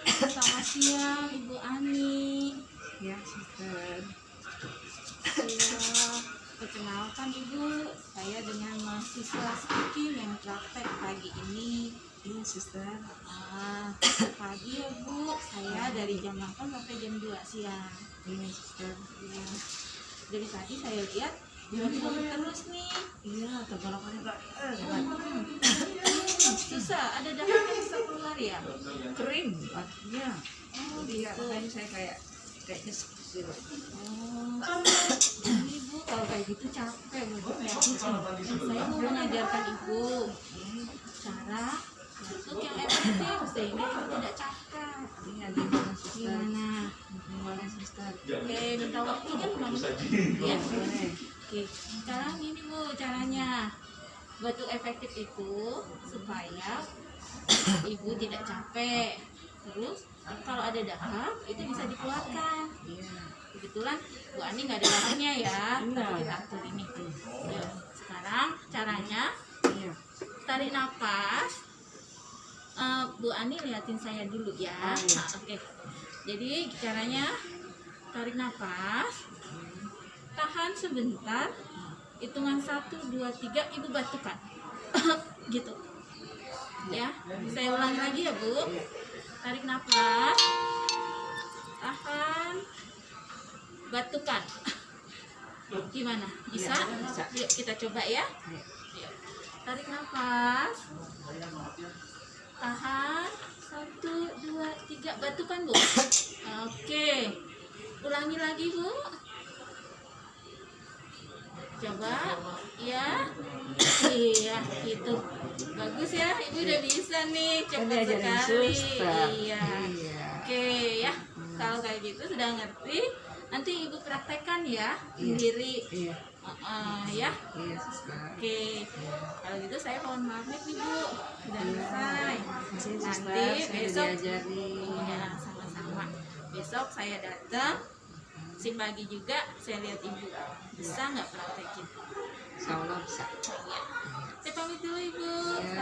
Selamat siang Ibu Ani. Ya, Suster. Saya perkenalkan Ibu, saya dengan mahasiswa Siki yang praktek pagi ini. Iya, Suster. Pagi ya Bu, saya dari jam 8 sampai jam 2 siang. Iya, Suster. Ya, dari tadi saya lihat jalan terus nih. Iya, tenggorokannya enggak Susah, ada darah yang bisa keluar ya? kering batuknya. Oh Iya, gitu. makanya saya kayaknya seperti Oh, jadi Ibu kalau kayak gitu capek Bu. Saya mau mengajarkan Ibu cara batuk yang efektif sehingga Ibu tidak capek. Iya, gimana, Suster? Gimana? Gimana, Suster? Oke, minta waktunya 5 menit. Ya. Boleh. Oke, sekarang ini Bu caranya. Batuk efektif itu supaya Ibu tidak capek. Terus kalau ada dahak itu bisa dikeluarkan. Iya. Kebetulan Bu Ani nggak ada dahaknya ya, tapi kita atur ini. Ya, sekarang caranya Iya. tarik nafas. Bu Ani liatin saya dulu ya. Oh, iya. Oke. Jadi caranya tarik nafas, tahan sebentar, hitungan 1, 2, 3, Ibu batukan. Gitu. Ya, saya ulangi lagi ya Bu. Tarik nafas, tahan, batukan. Gimana? Bisa? Iya, bisa. Yuk kita coba ya. Iya. Yuk. Tarik nafas, tahan, 1, 2, 3, batukan Bu. Oke, ulangi lagi Bu. Coba, ya, iya, gitu, bagus ya, Ibu udah bisa nih, Kan cepat diajarin sekali, Suster. iya, Iya. oke ya, kalau kayak gitu sudah ngerti, nanti Ibu praktekkan ya, Iya. sendiri, Iya. Ya, Iya, Suster. oke, kalau gitu saya mohon maaf nih Ibu, sudah selesai, Masih, Suster. nanti Saya besok, diajarin. iya, sama-sama, besok saya datang, si pagi juga saya lihat Ibu bisa nggak praktekin. Insya Allah bisa. Iya. Saya pamit dulu Ibu. Iya.